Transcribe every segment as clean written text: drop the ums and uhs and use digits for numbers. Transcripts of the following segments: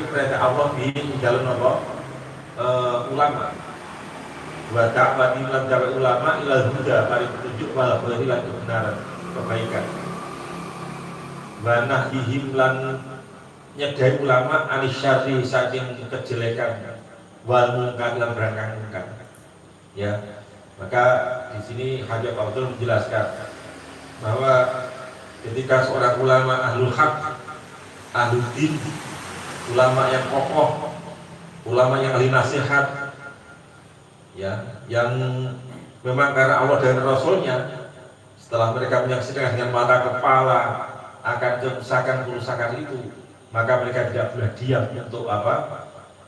perintah Allah di dalam apa? Ulama. Wa ta'wati lan dakwah ulama ilal huda mari petunjuk wal khairi lan kebenaran, kebaikan. Wa nahdihim lan nyedai ulama anisyari saking kejelekan wal munkar lan berangkang munkar. Ya. Maka di sini Habib Abdul menjelaskan bahwa ketika seorang ulama ahlul haq, ahlul din, ulama yang kokoh, ulama yang ahli nasihat, ya, yang memang karena Allah dan Rasulnya, setelah mereka menyaksikan dengan mata kepala akan kerusakan itu, maka mereka tidak boleh diam untuk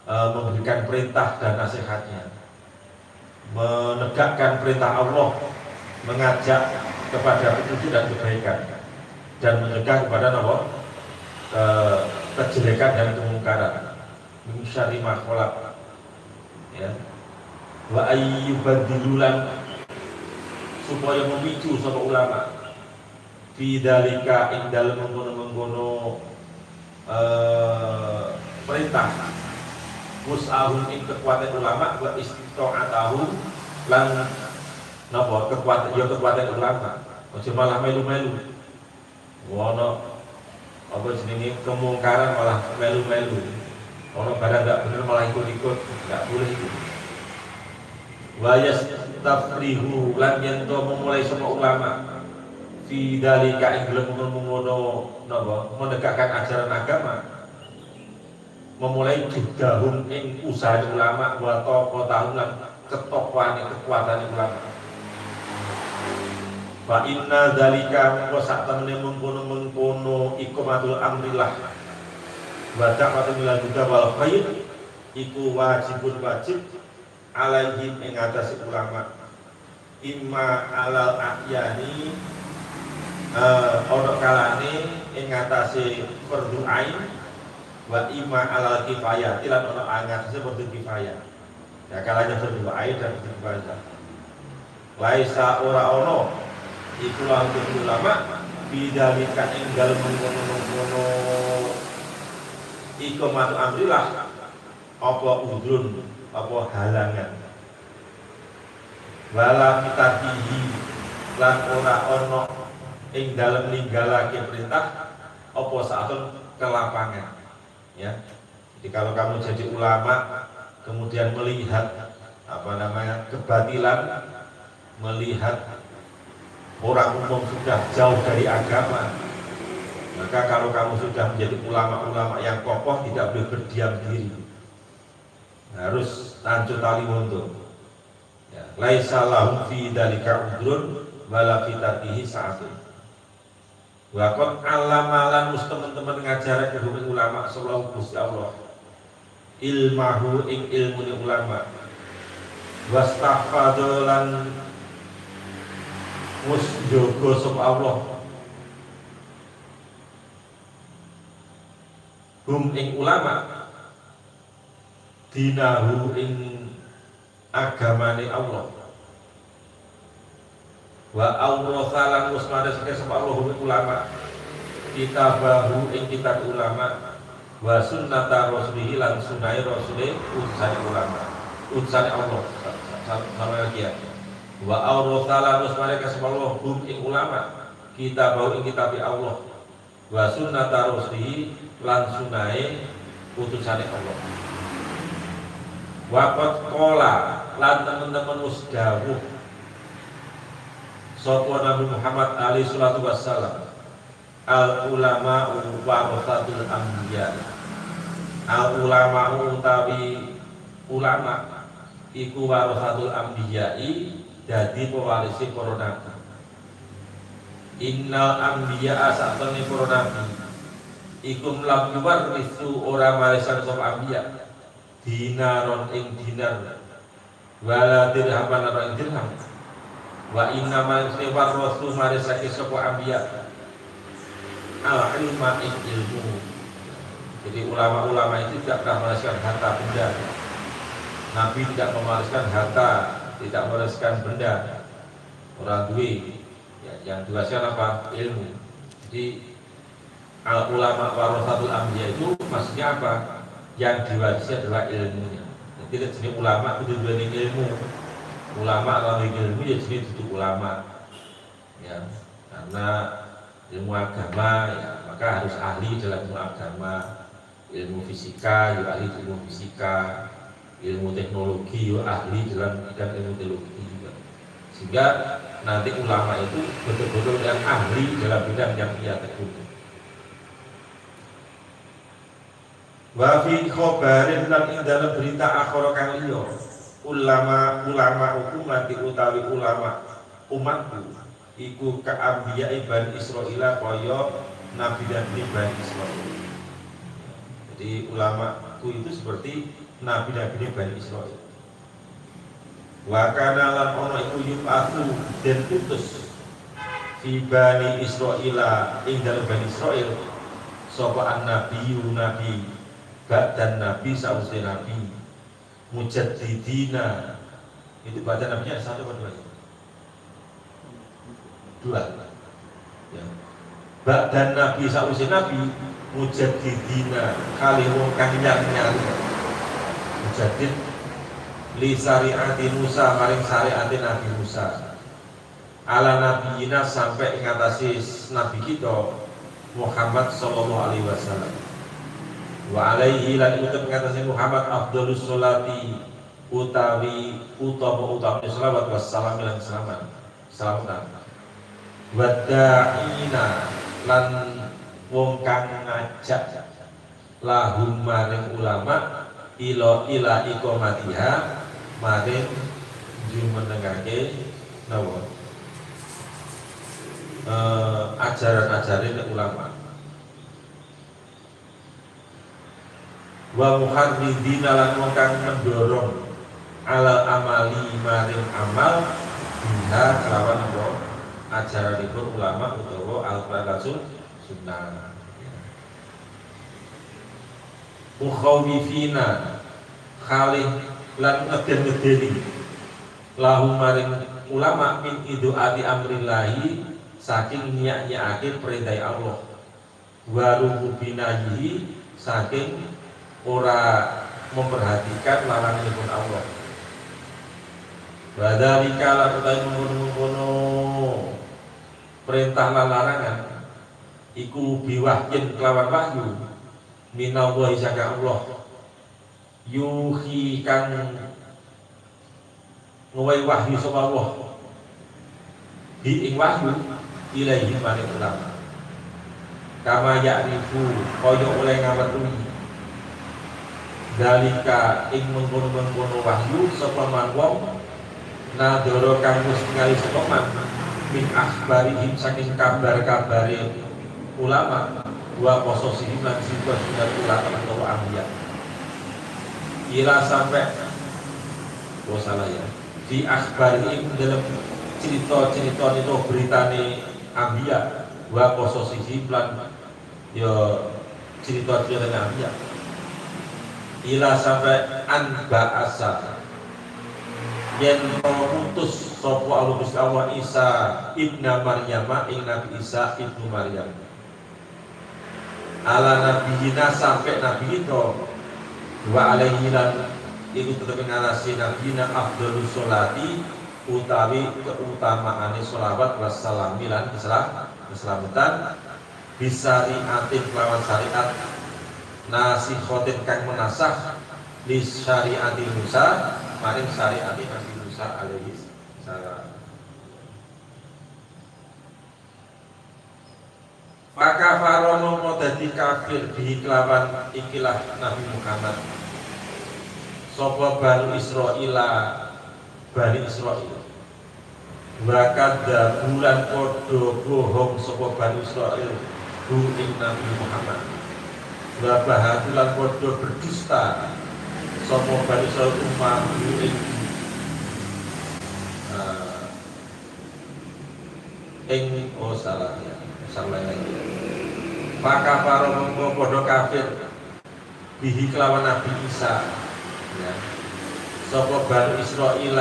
memberikan perintah dan nasihatnya, menegakkan perintah Allah, mengajak kepada petunjuk dan kebaikan, dan mencegah kepada kejelekan dan kemungkaran. Min syarri ma khalaq. Ya. Wa ayyubadilulan, supaya memicu sapa ulama fi dalika ing dalem mengkono perintah wus'ahum ing kekuatan ulama wa istita'atahum lan napa kekuatan ulama. Aja malah melu-melu. Ono apa jenenge kemungkaran malah melu-melu. Ono barang enggak bener malah ikut-ikut, enggak boleh itu. Wa yastafrihu lan yen to memulai sama ulama fi dalika ing gelem ngono napa menegakkan ajaran agama, memulai judahum ing usaha ulama wa taqatahum lan kekuatan ulama. Fa inna dalika wa sa'tamne mengkono ikomatul amrillah wa da'watul huda wal khair iku wajib alaihim ing atase ulama imma alal ahyani ono kalane ing atase fardhu ain wa imma alal kifayah lan ono atase fardhu kifayah. Ya kalanya fardhu ain dan fardhu kifayah. Laisa ora ono iku langgeng ulama bidalika ing dalem mengkono ikomat amrillah apa udrun apa halangan wala fitatihi lan ora ono ing dalem ninggalake perintah apa saatun kelapangan. Ya, jadi kalau kamu jadi ulama kemudian melihat kebatilan, melihat orang umum sudah jauh dari agama, maka kalau kamu sudah menjadi ulama-ulama yang kokoh tidak boleh berdiam diri, harus tanjut tali mundur. Ya, laisa lahum fi dalika udrun wala fitatihi sa'atun. Wa qad alamalan teman-teman ngajar ke ulama sallallahu Gusti Allah ilmahu ing ilmune ulama wastahfadolan mus jogo sapa Allah hum ing ulama dinahu ing agamane Allah wa Allah salam musmada sapa Allah hum ulama kitabahu ing kitab ulama wa sunnata rasulih lan sunai rasulih utusan ulama utusan Allah sama lagi ya. Wa aurotala nus mereka sepuluh hum ing ulama kita bau ing kitab Allah wa sunnata rusli lan sunai utusane Allah. Waqat qala lan teman-teman musdawuh sapa Nabi Muhammad alaihi salatu wassalam al ulama warasatul anbiya. Al ulama utawi ulama iku warasatul anbiya'i jadi pewarisi para nabi. Innal anbiya asatane para nabi ikum lam yuwarisu ora warisan sapa anbiya dinaron ing dinar wala dirhaman ora ing dirham wa inna man sewar rasul warisake sapa anbiya al ilma ing ilmu. Jadi ulama-ulama itu tidak pernah mewariskan harta benda. Nabi tidak mewariskan harta, tidak mewariskan benda. Orang duit, ya, yang diwariskan apa? Ilmu. Jadi al ulama warasatul anbiya itu maksudnya apa? yang diwarisi adalah ilmunya. Jadi jenis ulama itu dua ilmu. Ulama kalau ilmu ya jenis itu ulama, ya karena ilmu agama ya maka harus ahli dalam ilmu agama. Ilmu fisika ya ahli ilmu fisika, ilmu teknologi ya ahli dalam bidang ilmu teknologi juga. Sehingga nanti ulama itu betul-betul yang ahli dalam bidang yang ia tekuni. Wa fi khobarin lan ing dalam berita akhara kang liya ulama ummati utawi ulama umatku iku ka'ambiya Bani Israil kaya nabi-nabi Bani Israil. Jadi ulamaku itu seperti nabi-nabi Bani Israil. Wa kana lan ono iku yub'atsu den utus fi Bani Israil ing dalam Bani Israil sapa an-nabiyyu nabi dan nabi sausi nabi mujaddidina. Itu baca nabinya satu atau dua? Dua ya. Dan nabi sausi nabi mujaddidina kali wong kang nyari mujaddid li syariati Musa maring syariati Nabi Musa ala nabiyina sampai ingatasi nabi kita Muhammad sallallahu alaihi wasallam. Wa alaihi lan utup ngatasi Muhammad afdhalus sholati utawi selawat wassalam lan selamatan wa da'ina lan wong kang ngajak lahum maring ulama ila iqamatiha maring jumenengake napa ajaran-ajaran ulama wa muharridina lan wong kang mendorong ala amali maring amal biha kelawan apa ajaranipun ulama utawa al-Qur'an sunnah. Mukhawifina khalih lan ngeden-ngedeni lahu maring ulama min iduati amrillahi saking nyak-nyakake perintah Allah wa rububinahi saking ora memperhatikan laranganipun Allah. Badalika lan utawi mengkono perintah lan larangan iku biwahyin kelawan wahyu minallahi saka Allah yuhi kang ngwehi wahyu saka Allah bi ing wahyu ilaihi maring ulama kama ya'rifu kaya oleh ngaweruhi dalika ing mengkono-mengkono wahyu sapa man wong nadoro kang wis ningali sapa man min akhbarihim saking kabar-kabare ulama wa pososihim lan sifat ulama atau ambiya ila sampai salah ya di akhbarihim dalam cerita-cerita itu beritane ambiya wa pososihim lan yo cerita-cerita ambiya ila sampai anba'asa yen mengutus sapa Allah Isa ibna Maryam ing Nabi Isa ibnu Maryam ala nabiyina sampai nabi itu wa alaihi lan iku tetep ngarasi nabiyina afdhalus sholati utawi keutamaane sholawat wassalam lan keselamatan bisariatin kelawan syariat nasikhotin kang menasah li syariati Musa maring syariati Nabi Musa alaihi salam. Maka farono mau dadi kafir bihi kelawan ikilah Nabi Muhammad sapa Bani Israil wakada bulan podo bohong sapa Bani Israil hu ing Nabi Muhammad wa bahadulan podo berdusta sapa Bani Israil umma hu ing salah lagi. Maka para mongko padha kafir bihi kelawan Nabi Isa ya. Sapa Bani Israil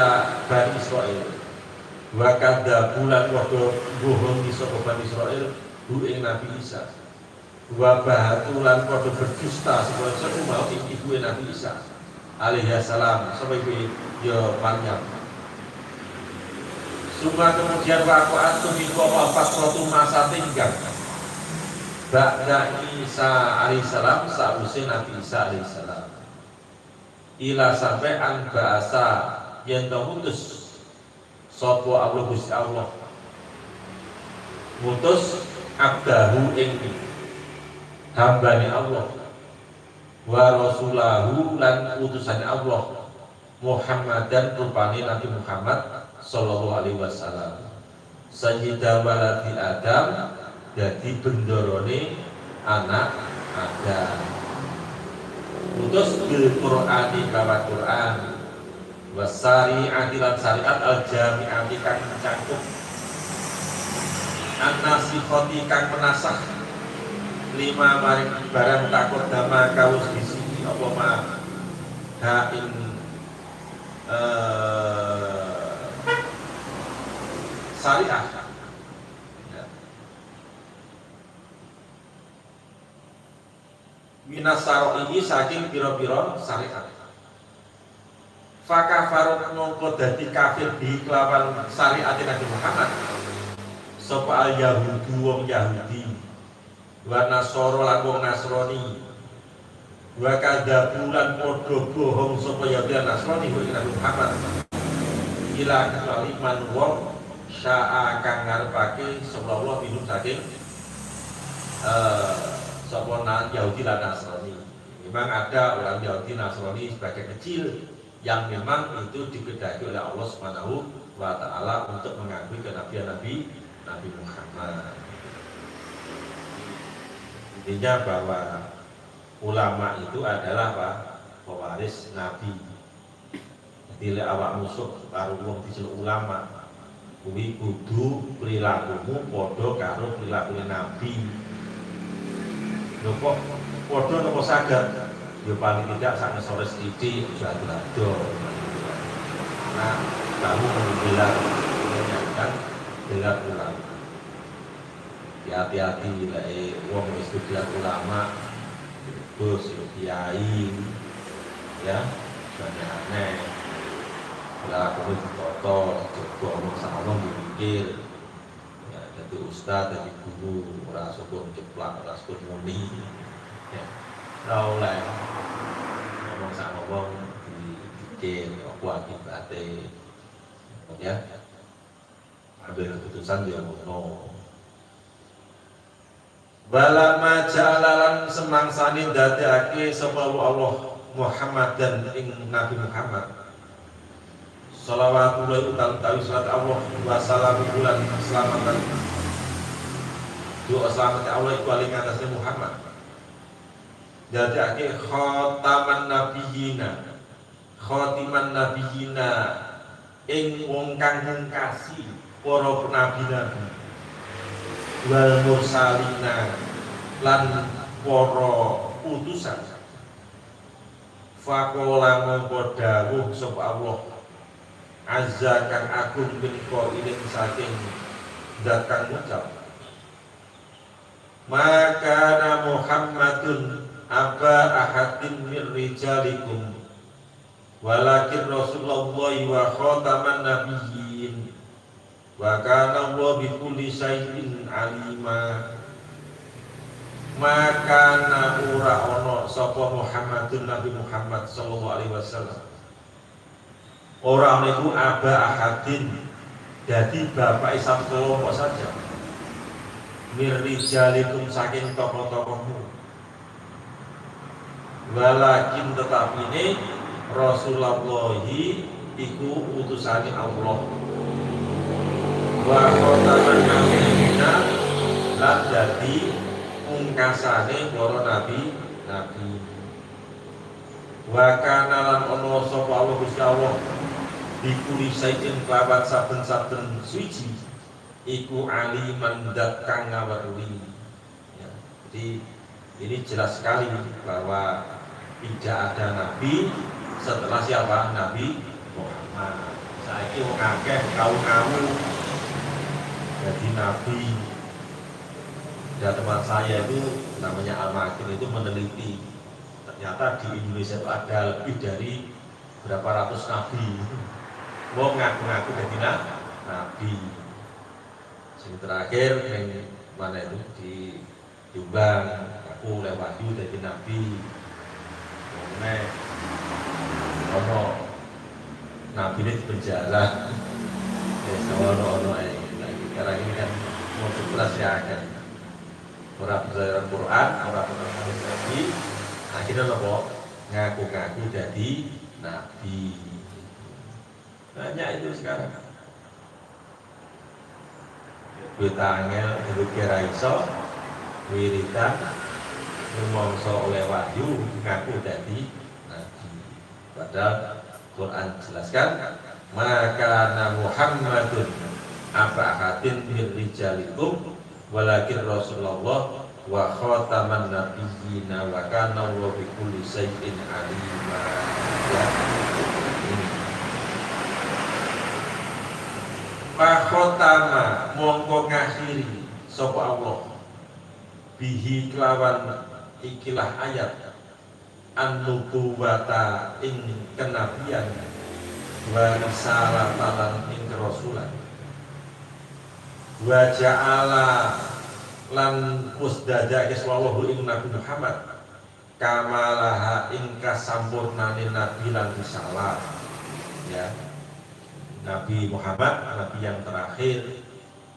wa kadza bulan padha bohong sapa Bani Israil hu ing Nabi Isa wa bahatu lan padha berdusta supaya satu mau ibu Nabi Isa alaihi salam sampai ya panjang. Suma kemudian waqa'at tumiku apa suatu masa tinggal ba'da Isa alaihissalam sausai Nabi Isa alaihissalam ila sampai an ba'asa yang mutus sopo Allah Gusti Allah mutus abdahu ing hambane Allah wa rasulahu lan utusane Allah Muhammadan rupane Nabi Muhammad sallallahu alaihi wasallam sayyidah waladi Adam jadi bendorone anak Adam utus bil Qur'ani bawa Qur'an wasari adilan syariat al-jami'ati kang mencakup an-nasikhati kang menasah lima maring barang takut nama kaus disini apa ma hain syariah ya. Minasaro ini saking piro-piro syariat fakafarut mongko dadi kafir di kelawan syariat Nabi Muhammad sapa al Yahudi wong Yahudi wa Nasoro lan wong Nasrani wa kadzabulan padha bohong sapa Yahudi lan Nasrani wa Nabi Muhammad ila kecuali man wong syaa kang ngarepake sallallahu minum saking sapa Yahudi lan Nasrani. Memang ada orang Yahudi Nasrani sebagai kecil yang memang itu dikehendaki oleh Allah Subhanahu wa taala untuk mengakui kenabian Nabi Muhammad. Intinya bahwa ulama itu adalah apa? Pewaris Nabi. Jadi awak musuh karo wong diceluk ulama kuwi kudu perilakumu padha karo perilaku Nabi. Lho kok padha napa saged? Ya paling tidak sangat sore sedikit sudah ada. Nah, kamu menggelar menyanyikan gelar ulama. Hati-hati lah, wong wis gelar ulama, terus kiai, ya, aneh-aneh. Lah aku foto, coba ngomong sama ngomong dipikir. Ya, jadi ustaz, jadi guru, ora sokong ceplak, ora sokong muni. Ya. Oleh ngomong sama ngomong dipikir apa akibatnya ya ambil keputusan dia ngono balama jalalan semangsani dadekake sapa Allah Muhammad dan ing Nabi Muhammad shalawatullah utawi salat Allah wa salamu bulan selamatan doa selamat Allah iku aling atasnya Muhammad dadekake khataman nabiyina ing wong kang ngkasi para nabi-nabi wal mursalina lan para utusan faqala mongko dawuh sapa Allah azza kang agung menika iling saking zat kang ngucap maka Muhammadun aba ahadin min rijalikum walakin Rasulullah wa khataman nabiyyin wa kana Allah bi kulli syai'in alima maka ora ana sapa Muhammadun Nabi Muhammad sallallahu alaihi wasallam ora niku aba ahadin dadi bapak isam kelompok saja min rijalikum saking tokoh-tokohmu walakin tetapi ini Rasulullah iku utusane Allah wa khataman nabiyina lan dadi pungkasane para nabi wa kana lan ana sapa Allah Gusti Allah dikuli sajen kelabat saben-saben suci iku aliman dat kang ngaweruhi ya, jadi ini jelas sekali bahwa tidak ada nabi setelah siapa? Nabi Muhammad. Saiki wong akeh kaum-kaum jadi nabi. Dan teman saya itu namanya Al-Makin itu meneliti ternyata di Indonesia itu ada lebih dari berapa ratus nabi mau ngaku-ngaku jadi nabi. Yang terakhir yang mana itu di Jombang aku oleh wahyu jadi nabi. Kemudian ono nabi ini di penjara ono sekarang ini kan mau sebelas ya kan orang belajar Quran, orang belajar Nabi, akhirnya apa? Ngaku-ngaku jadi nabi. Banyak itu sekarang. Kita angel, kira iso, wiridan, ngomongso oleh wahyu, ngaku jadi nabi. Padahal Quran jelaskan, maka Muhammadun aba'atin min rijalikum walakin Rasulullah wa khataman nabiyyina wa kana Allahu bi kulli syai'in alima. Ya. Wa khatama mongko ngakhiri sapa Allah bihi kelawan ikilah ayat an-nubuwata ing kenabian wa risalatan ing kerasulan wa ja'ala lan musdada keswawahu ing Nabi Muhammad kamalaha ing kasampurnane nabi lan risalah. Ya, Nabi Muhammad nabi yang terakhir,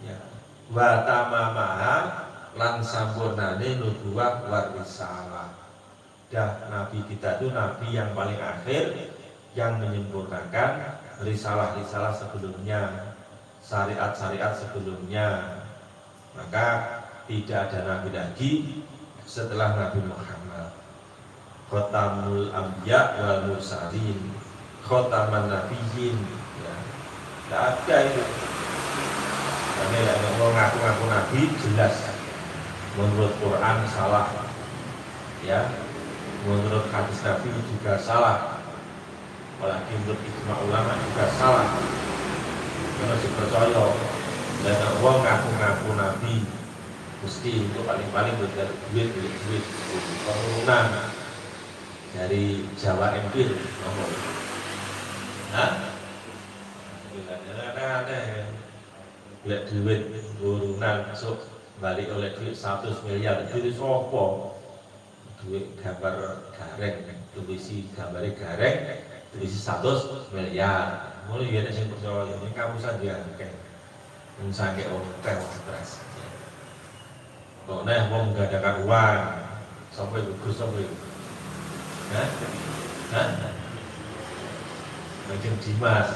ya, wa tamamaha lan sampurnane nubuwah wa risalah. Dah nabi kita itu nabi yang paling akhir yang menyempurnakan risalah-risalah sebelumnya, syariat-syariat sebelumnya. Maka tidak ada nabi lagi setelah Nabi Muhammad. Khotamul anbiya wal mursalin, khotaman nabiyyin, ya. Tidak ada itu. Karena yang mau ngaku-ngaku nabi jelas menurut Quran salah, ya. Menurut hadis Nabi juga salah. Apalagi menurut ijma ulama juga salah. Karena dipercaya dan orang ngaku-ngaku nabi mesti itu paling-paling berdarah duit penurunan dari Jawa Empir nomor. Hah? Ada lihat duit turunan masuk balik oleh duit 100 miliar jadi sopo duit gambar gareng tulisi gambarnya gareng tulisi 100 miliar mulai dia yang percaya ini kamu saja oke mensangke oke stres kok nih mau mengadakan uang sampai gugus sampai macam Dimas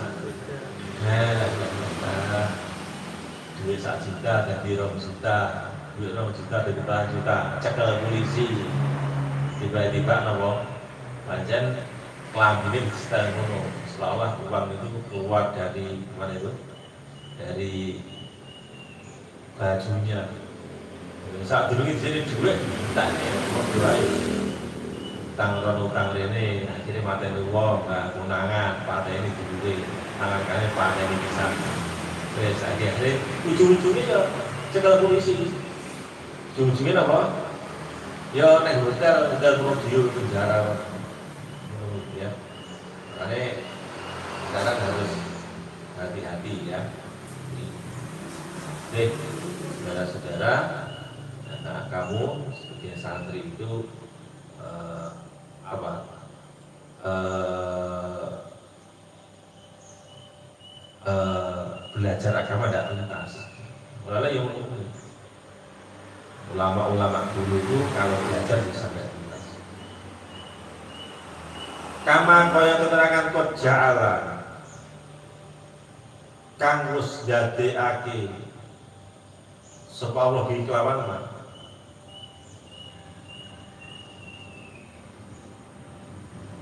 duit 1 juta jadi 2 juta duit 2 juta jadi 4 juta cekal polisi tiba-tiba nopo pancen kelambine setel ngono seolah uang itu keluar dari mana itu dari bajunya saat dulu ini duit tak nih utang rene akhirnya mateni wong nggak konangan pateni duwe tangan kane pateni pisan wis akhirnya ujung-ujungnya ya cekal polisi ujung-ujungnya apa ya nek hotel Prodio penjara ya makanya sekarang harus hati-hati ya. Oke saudara-saudara, nah, kamu sebagai santri itu belajar agama tidak tuntas. Mulai yang ulama-ulama dulu itu kalau belajar bisa tidak tuntas. Kama kaya keterangan kod ja'ala kang wis dadekake sapa Allah bi kelawan man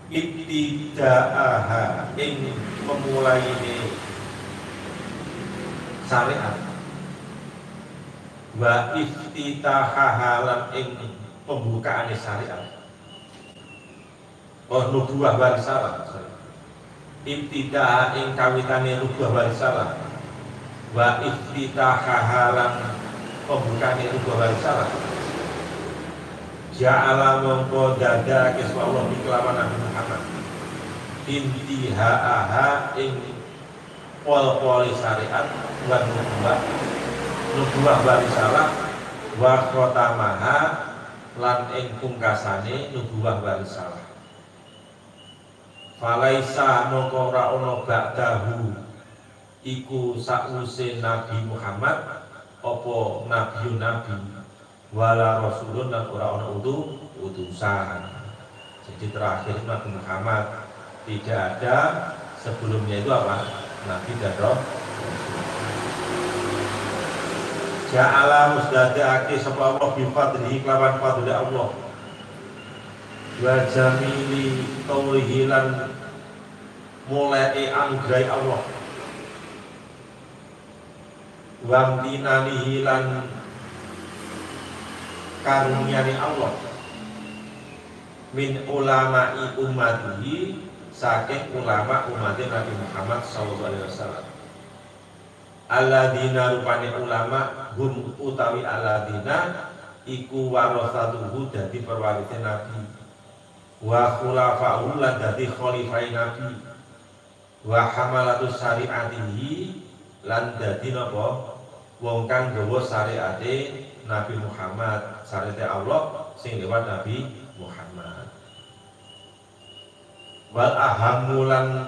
ibtidaaha ing memulaine syariat wa iftitahaha lan ing pembukaane syariat nubuwah wa risalah ibtidaa ing kawitane nubuwah wa risalah wa iftitahaha lan pembukaane nubuwah wa risalah Ja'ala mongko dada kiswa Allah di kelawan Nabi Muhammad intihaaha ing pol-poli syariat lan nubuwah barisalah wa khotamaha lan ing pungkasane nubuwah barisalah. Falaisa mongko ora ana ba'dahu iku sakwise Nabi Muhammad apa nabi wala rasulun dan ora ana utusan. Jadi terakhir Nabi Muhammad, tidak ada sebelumnya itu apa? Nabi dan Rasul. Ja'ala musdada'ake sapa Allah bi fadlihi kelawan fadli Allah. Wa jamili taulihi lan mulai anugerah Allah. Wa amtinanihi lan karunia Allah min ulama'i ummatihi saking ulama umatnya Nabi Muhammad SAW. Alladzina rupane ulama hum utawi alladzina iku warasatuhu dadi perwarise Nabi wa khulafa'u lan dadi khalifai Nabi wa hamalatus syariatihi lan dadi napa wong kang gawa syariate Nabi Muhammad, syariat Allah sing lewat Nabi Muhammad. Wal ahamulan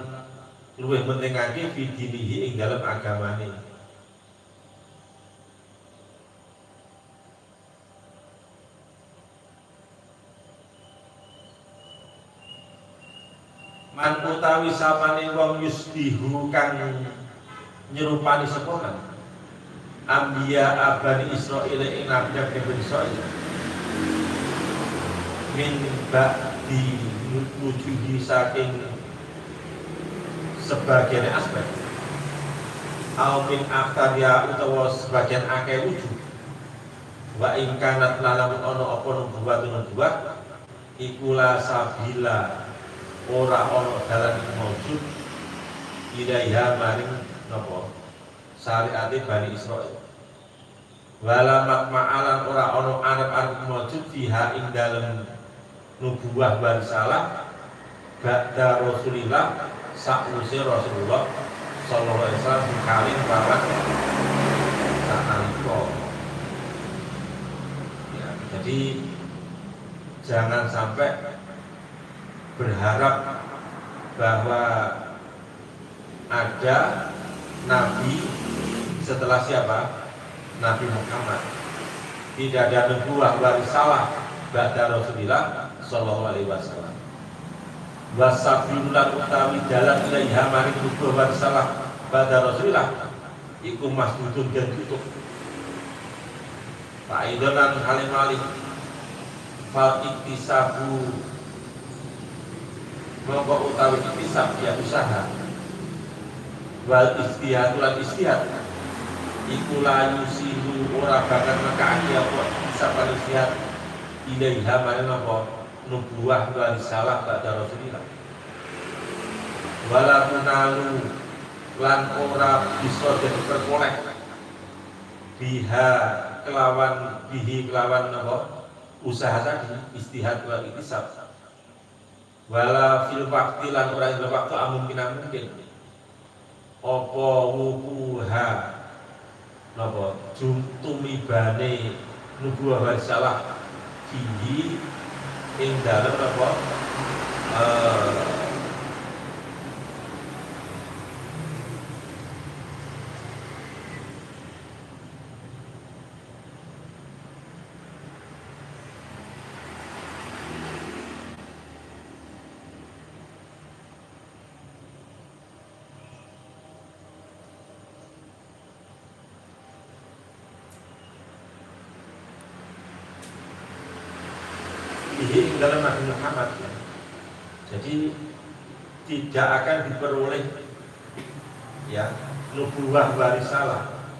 luwih pentingake fidinihi ing dalam agamane. Man utawi sapane wong yusbihu kang nyerupani seponan Ambiya abani Israel ing nabi Bani Israil min ba'di wujuhi saking sebagian aspek au min aktaria utawa sebagian akeh wujud wa ing kanat lalamun ana apa nubuwah iku la sabila ora ana dalan maujud ilaiha maring napa syariate Bani Israil wala makma'alan ora ana arep-arep maujud fiha ing dalem nubuwah barisalah ba'da Rasulillah sakwise Rasulullah sallallahu alaihi wasallam dikaling lawan sakalika. Ya, jadi jangan sampai berharap bahwa ada nabi setelah siapa? Nabi Muhammad. Tidak ada nubuwah barisalah ba'da Rasulillah sallallahu alaihi wasallam. Wasabilulan utawi jalan ilaiha maring nubuwah barisalah ba'da Rasulillah iku masdudun dan tutup. Fa'idonan halim malih fal iktisabu mongko utawi iktisab ya usaha wal istihad lan istihad iku la yusilu ora bakal nekani apa bisa istihad ilaiha maring apa nubuwah wa risalah ba'da Rasulillah wala tunalu lan ora bisa dadi perkoleh biha kelawan apa usaha tadi istihad wa iktisab wala fil waqti lan ora ing waktu mungkin apa wukuha napa tumibane nubuwah wa risalah fihi ing dalem apa fihi dalam Nabi Muhammad. Jadi tidak akan diperoleh ya nubuwah warisalah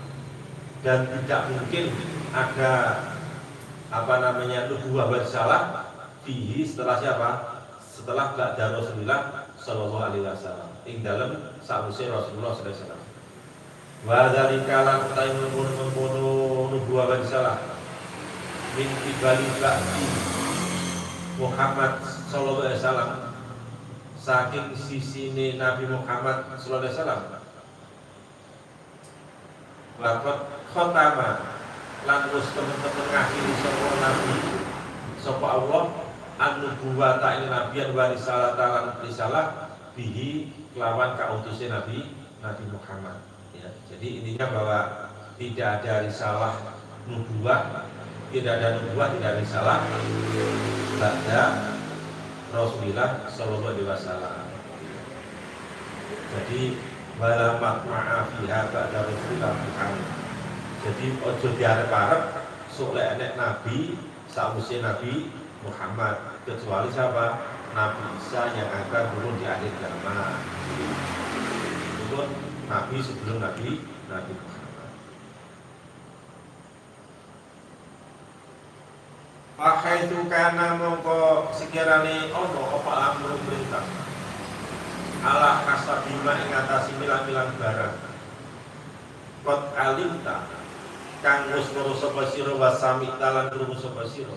dan tidak mungkin ada nubuwah warisalah fihi setelah siapa? Setelah ba'da Rasulullah sallallahu alaihi wasallam ing dalam sakwise Rasulullah sallallahu alaihi wasallam. Wa dzalika lan utawi mengkono nubuwah warisalah min kibali ba'di Muhammad sallallahu alaihi wasallam saking sisine Nabi Muhammad sallallahu alaihi wasallam lakot khotama lan wis temen-temen ngakhiri sapa nabi sapa Allah an-nubuwata ing nabiyan wa risalata lan risalah bihi kelawan kautusé Nabi Muhammad ya. Jadi intinya bahwa tidak ada risalah nubuwah, tidak ada nubuwah, tidak ada risalah ba'da Rasulullah sallallahu alaihi wasallam. Jadi wala ma'afiha ba'da Rasulullah Muhammad. Jadi ojo diarep-arep sok lek enek nabi sakwise Nabi Muhammad, kecuali siapa? Nabi Isa yang akan turun di akhir zaman. Turun nabi sebelum Nabi Muhammad. Pakai itu karena mongko sekiranya ono apa amru perintah ala kasabima ing atasi milang-milang barang kot alimta kang wis weruh sapa sira wasami talan krungu sapa sira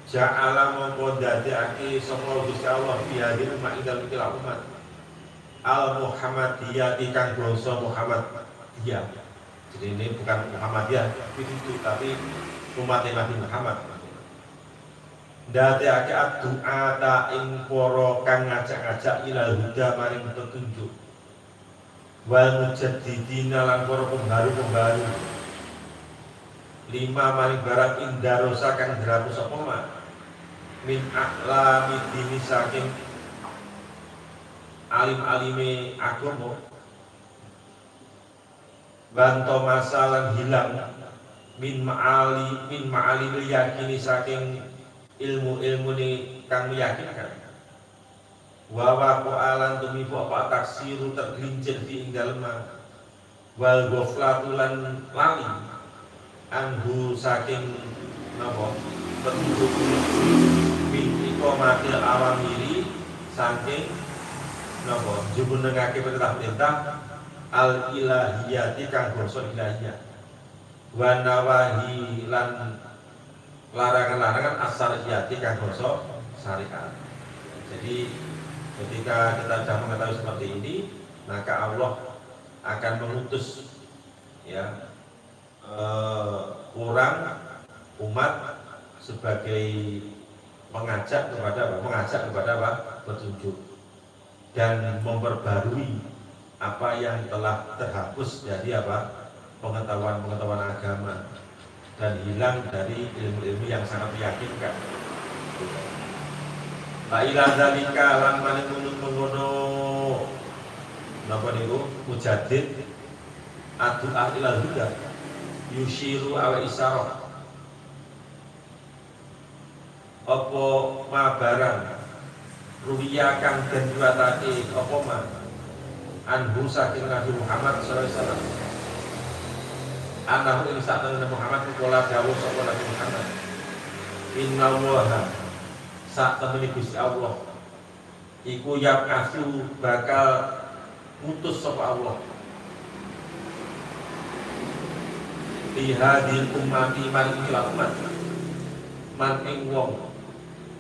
ja'ala mongko dadekake sapa Gusti Allah bihadir mak ing dalem umat al Muhammadiyah kang bangsa Muhammadiyah. Jadi ini bukan Muhammadiyah itu tapi umat Nabi Muhammad. Dadekake doa ta ing para kang ngajak-ngajak ilal huda maring petunjuk wal mujaddidina lan para pembaru-pembaru lima maring barang indarosa kang deraku sapa man min a'lami dini saking alim-alime agama banto masalan hilang min ma'ali yakini saking ilmu ni kang meyakinkan wa alan tumibu apa taksiru tergelincir di ing dalem wal ghaflatulan lali anhu saking napa petunjuk min iqamatil awamiri saking napa jumenengake perintah-perintah al ilahiyati kang basa ilahiyah wa nawahi lan larangan-larangan asariyati kang basa syariat. Jadi ketika kita sudah mengetahui seperti ini, maka Allah akan mengutus ya orang umat sebagai mengajak kepada petunjuk dan memperbarui apa yang telah terhapus dari pengetahuan agama dan hilang dari ilmu-ilmu yang sangat meyakinkan. La ilaha dzalika lan mengono napa niku mujaddid addu'a ilal huda yushiru awa isyarah apa mabaran ruwiya kang den riwayatake apa man anhu saking Nabi Muhammad sallallahu alaihi wasallam anahu ing sakjane Muhammad kula dawuh sapa Nabi Muhammad innallaha sak temene Gusti Allah iku yaqasu bakal mutus sapa Allah di hadil ummati maring umat man ing wong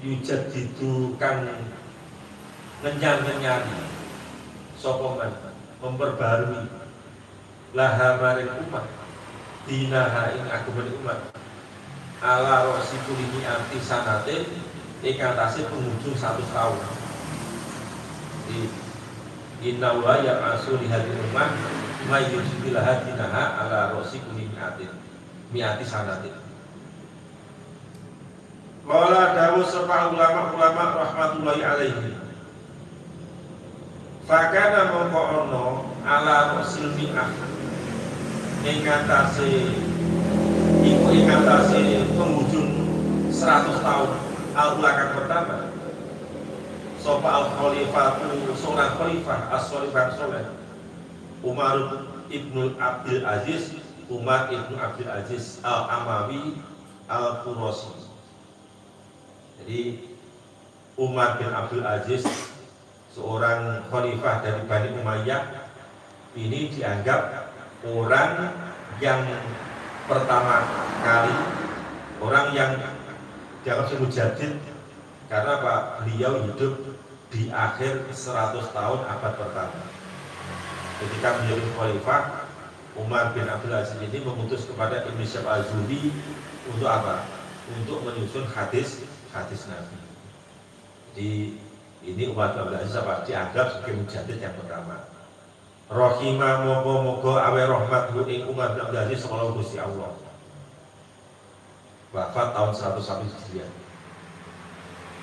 yujadidu kang ngenyan-ngenyani sapa man memperbarui laha maring umat dinaha ing agama umat ala rosi kulini anti sanatin ikatasi penghujung 100 tahun. Di inna wa yang asu lihat rumah mayyusilah dinaha ala rosi kulini miati sanatin. Qala dawu sapa ulama rahmatullahi alaihi. Fakana mongko ono ala rosil mi'ah ingatasi penghujung 100 tahun al-ulakan pertama sopa al-khalifatu seorang khalifah as-solifah soleh Umar ibnu Abdul Aziz al-Amawi al-Qurasi. Jadi Umar bin Abdul Aziz seorang khalifah dari Bani Umayyah ini dianggap orang yang pertama kali, orang yang dianggap mujaddid Karena Pak, beliau hidup di akhir 100 tahun abad pertama. Ketika menjadi khalifah, Umar bin Abdul Aziz ini mengutus kepada Ibnu Syihab Az-Zuhri untuk apa? Untuk menyusun hadis Nabi. Jadi ini Umar bin Abdul Aziz apa? Dianggap sebagai mujaddid yang pertama. Rohimah moga-moga awe rahmat ing Umar bin Abdul Aziz sallallahu Gusti Allah. Wafat tahun 101 Hijriah.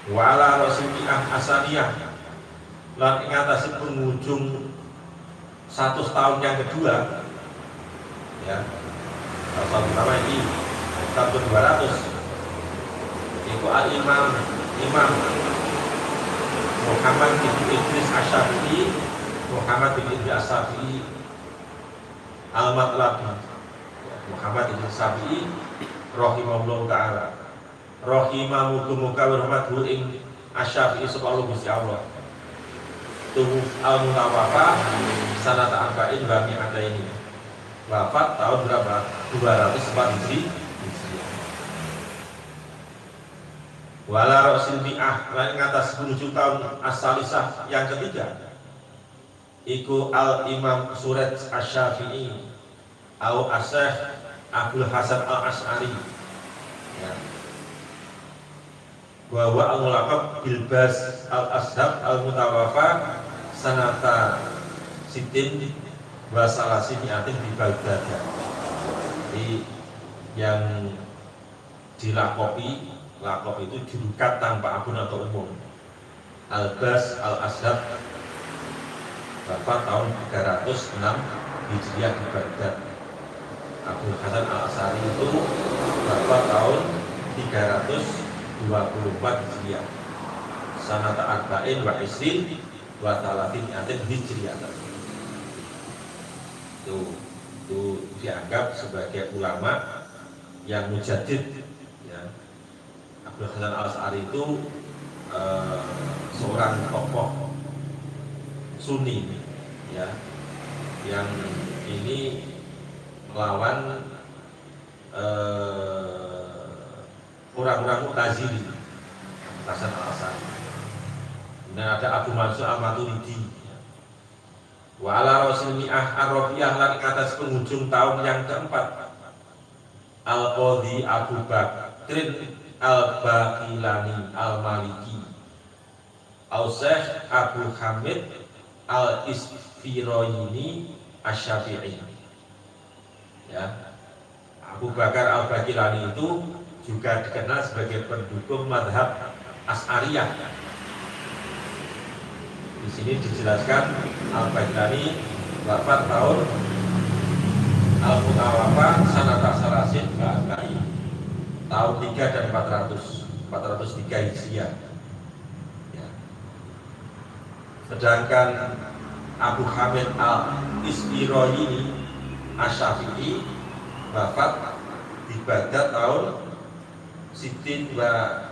Wa ala rasulillah asaniyah lan ing atase penghujung 100 tahun yang kedua, ya. Tahun pertama ini tahun 200 itu al-Imam Muhammad bin Idris Asy-Syafi'i, Muhammad bin Idris Asy-Syafi'i Al-Matlabi, Muhammad bin Asy-Syafi'i rahimahullah taala. Rahimah muga-muga warahmatuhu ing Asy-Syafi'i subhanahu Gusti Allah. Tuh al-mutawafa sanata arba'in wa mi'ataini. Wafat tahun berapa? 204 Hijriah. Wala rasul mi'ah lan ngatas menuju tahun as-salisah yang ketiga. Iku al-Imam Surat Asy-Syafi'i au Asy-Syaikh Abdul Hasan Al-Asy'ari. Ya. Bahwa al-mulaqab bilbas al-ashab al-mutawafa sanata sitin wa salasin yatim di Baghdad. Jadi yang lakop itu julukan tanpa akun atau umum. Al-Bas al-Ashab Bapak tahun 306 Hijriah di Baghdad. Abdul Hasan Al-Asy'ari itu Bapak tahun 324 Hijriah. Sanata arba'in wa isrin wa talatin yatin Hijriah. Itu dianggap sebagai ulama yang mujaddid, ya. Abdul Hasan Al-Asy'ari itu seorang tokoh Sunni, ya, yang ini melawan orang-orang Mu'tazili, Hasan Al-Asy'ari. Dan ada Abu Mansur Al-Maturidi. Wa ala rasul mi'ah ar-rabi'ah lan atas penghujung tahun yang keempat. Al-Qadhi Abu Bakrin Al-Baqilani Al-Maliki Al-Syekh Abu Hamid Al-Isfirayni Asy-Syafi'i. Ya. Abu Bakar Al-Baqilani itu juga dikenal sebagai pendukung mazhab Asy'ariyah. Di sini dijelaskan Al-Baqilani wafat tahun Al-Mutawafa sanata salasin ba'da'i tahun 3 dan 403 Hijriah. Ya. Sedangkan Abu Hamid Al-Isfirayni Asy-Syafi'i wafat di Baghdad tahun Sitin wa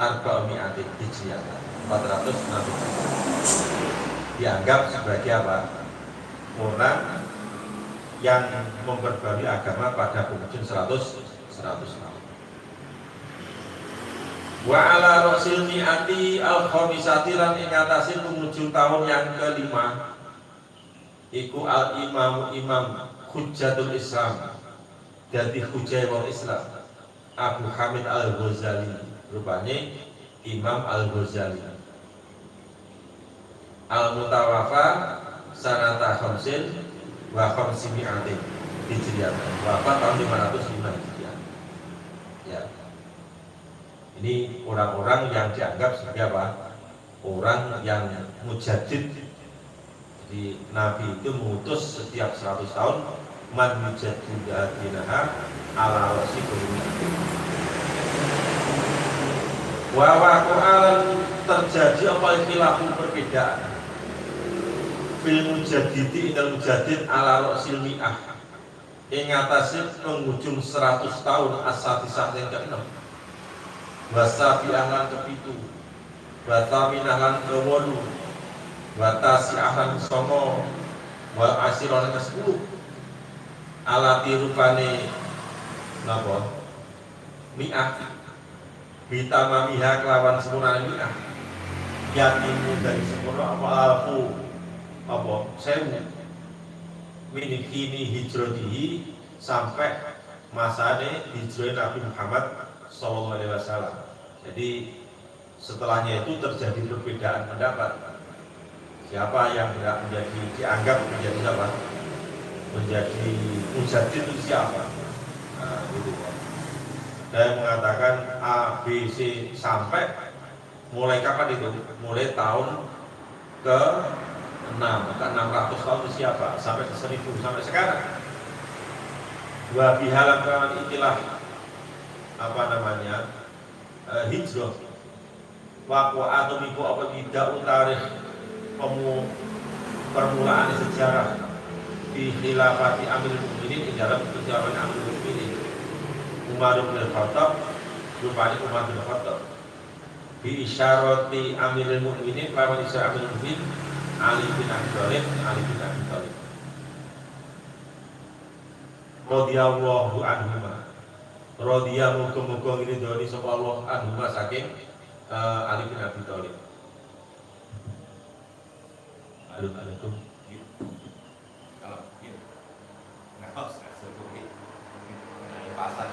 Arba'umi'atin Hijriah 460. Dianggap sebagai apa? Orang yang memperbarui agama pada penghujung 100 tahun. Wa ala rasil mi'ati al-khamisati lan ing atase penghujung tahun yang kelima iku al-imam Hujjatul Islam, jadi Hujjatul Islam Abu Hamid Al-Ghazali, rupanya Imam Al-Ghazali. Al-Mutawafa sanata khamsin wa khamsimi'atin Hijriah, wafat tahun 505 Hijriah. Ya. Ini orang-orang yang dianggap sebagai apa? Orang yang mujaddid. Jadi Nabi itu mengutus setiap 100 tahun man mujaddida dinaha ala rasulillah. Wa waqa'an terjadi apa khilafun perbedaan fil mujaddidi indal mujaddid ala rasul mi'ah ing atase penghujung 100 tahun as-sadisah yang ke-6 wasabi'ah lan ke-7 wataminah lan ke-8 watasi'ah lan ke-9 wal asyirah lan ke-10 alati rupane napa mi'ah bitamamiha kelawan sempurna mi'ah yatimu dari sempurna apa alfu apa sewu minikini hijratihi sampai masane hijrah Nabi Muhammad SAW. Jadi setelahnya itu terjadi perbedaan pendapat. Siapa yang tidak menjadi dianggap menjadi apa? Menjadi mujaddid itu siapa? Nah, gitu. Saya mengatakan A, B, C sampai mulai kapan itu? Mulai tahun ke 6, ke 600 tahun itu siapa? Sampai ke 1000 sampai sekarang. Dua bihalam kawan itilah apa namanya hijrah. Wakwa atau miku apa tidak utarikh permulaan sejarah di khilafati Amirul Mukminin di dalam perjalanan Amirul Mukminin Umar bin Khattab, rupanya Umar bin Khattab bi isyarati Amirul Mukminin lawan isyarat Amirul Mukminin Ali bin Abi Thalib, radhiyallahu anhuma. Radhiya muga-muga ngridhoni sapa Allah anhuma saking Ali bin Abi Thalib. Alaikum. Kalau gitu, nggak harus sebut pasar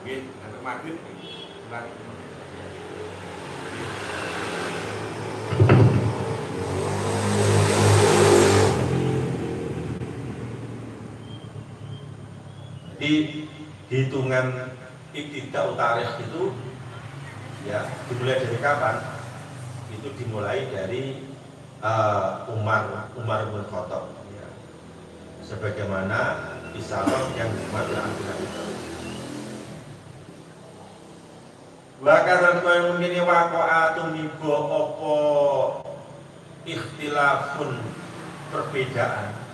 gitu, sampai maghrib di hitungan ibtida utarikh itu ya dimulai dari kapan? Itu dimulai dari Umar bin Khattab ya. Sebagaimana isyarat yang Umar bin Abi Thalib. Bahkan kaya mungkin waqa'atun mibo apa ikhtilafun perbedaan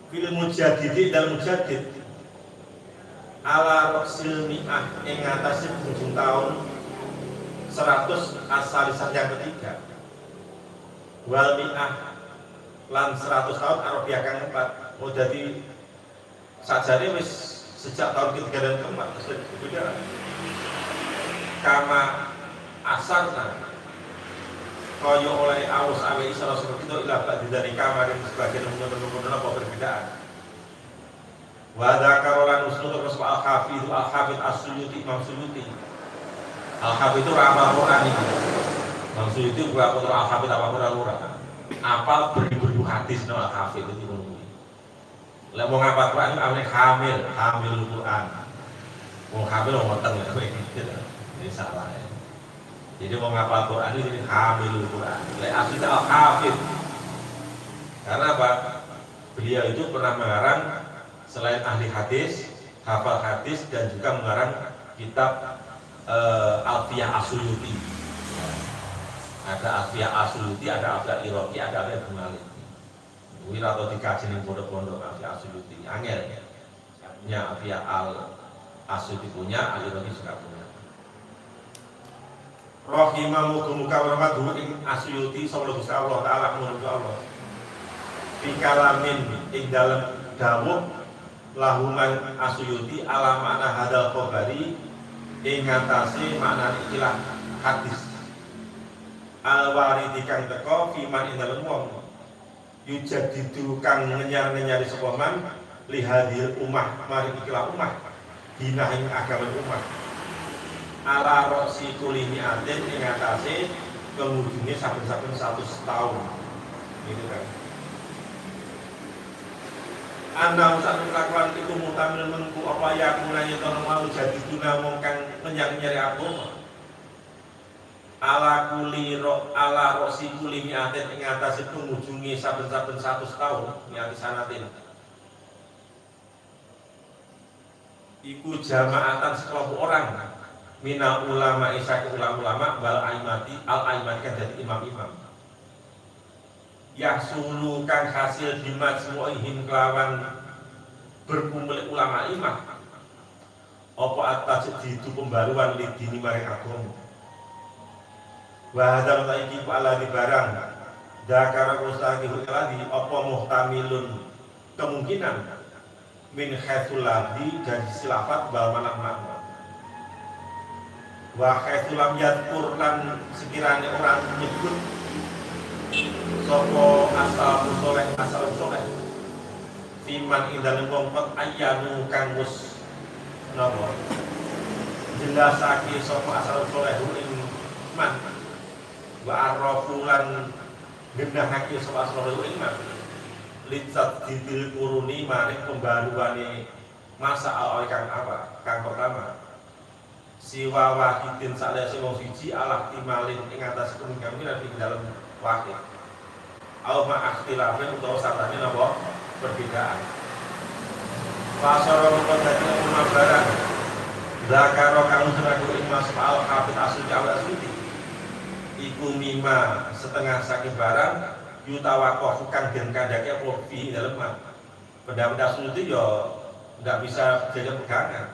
fil mujaddidi dan mujaddid ala roksil mi'ah yang ngatasi ujung tahun 100 asalisan yang ketiga wal mi'ah lan 100 tahun Arabiah kang keempat. Oh jadi sajane wis sejak tahun ketiga dan keempat sudah kama asarna kaya oleh awus awe isra seperti itu ilah ba'di dari kamar yang sebagian menurut apa perbedaan. Wa dzakarolan usul terus al-hafidh as-Suyuti Imam Suyuti. Al-hafidh itu apa Quran ini. Imam Suyuti gua putra al-hafidh apa Quran. Apal beribu-ribu hadis nama al-hafidh itu ngono. Lah mau ngapal Quran amane hamil Quran. Wong hamil wong ngoten kowe iki. Ini salah ya. Jadi mau ngapal Quran ini hamilul Quran. Lek asli al-hafidh. Karena apa? Beliau itu pernah mengarang selain ahli hadis, hafal hadis dan juga mengarang kitab Alfiyah As-Suyuti. Ada Alfiyah As-Suyuti, ada Alfiyah Iraqi, ada Alfiyah Bungali. Ini atau dikaji di pondok-pondok Alfiyah As-Suyuti. Angel. Punya Alfiyah As-Suyuti punya, Al-Iraqi juga punya. Rahimah muka warahmatuhu ing Asyuti sallallahu Allah ta'ala menurut Allah fi kalamin ing dalam dawuh lahuman Asyuti ala makna hadal khobari ing ngatasi makna ikilah hadis al-waridi kang teko fiman ing dalem wong yujadidu kang ngenyar-ngenyari sapa man lihadil ummah mari ikilah ummah dinah ing agama ummah ala roksi kulini atin ing atase kemujune saben-saben 100 tahun gitu kan. Anda usah melakukan itu mutamil mengku apa yang mulanya tahun mau jadi guna mongkang menyang-nyari agama ala roksi kulini atin ing atase kemujune saben-saben 100 tahun miati sanatin iku jamaatan sekelompok orang mina ulama isyaku ulama bal aimati al aimati kan jadi imam-imam yahsulu kang hasil dimajmu'ihim kelawan berkumpul ulama imam apa atas itu pembaruan lidini maring agama wa hadza taiki ala di barang dakara mustaqihu lagi apa muhtamilun kemungkinan min haitsul ladhi dari silafat bal makna wa haitsul lam yadkur lan sekiranya orang menyebut sapa asal soleh fiman indal wong ayyanu kang wis napa jelasake sapa asal solehun ing man wa arrafulan gendahake sapa asal solehun ing man licat didil kuruni maring pembaruane masa awal kang apa kang pertama siwa wahidin salese wong siji alah timalin ing atas kemungkinan ing dalam wahid au ma ikhtilafin utawa sartane napa perbedaan pasara rukun dadi umum barang zakaro kang seraku ing mas al hafid asli asli iku mima setengah saking barang yutawakoh kang den kandhake apa fi dalem pendapat asli itu ya nggak bisa jadi pegangan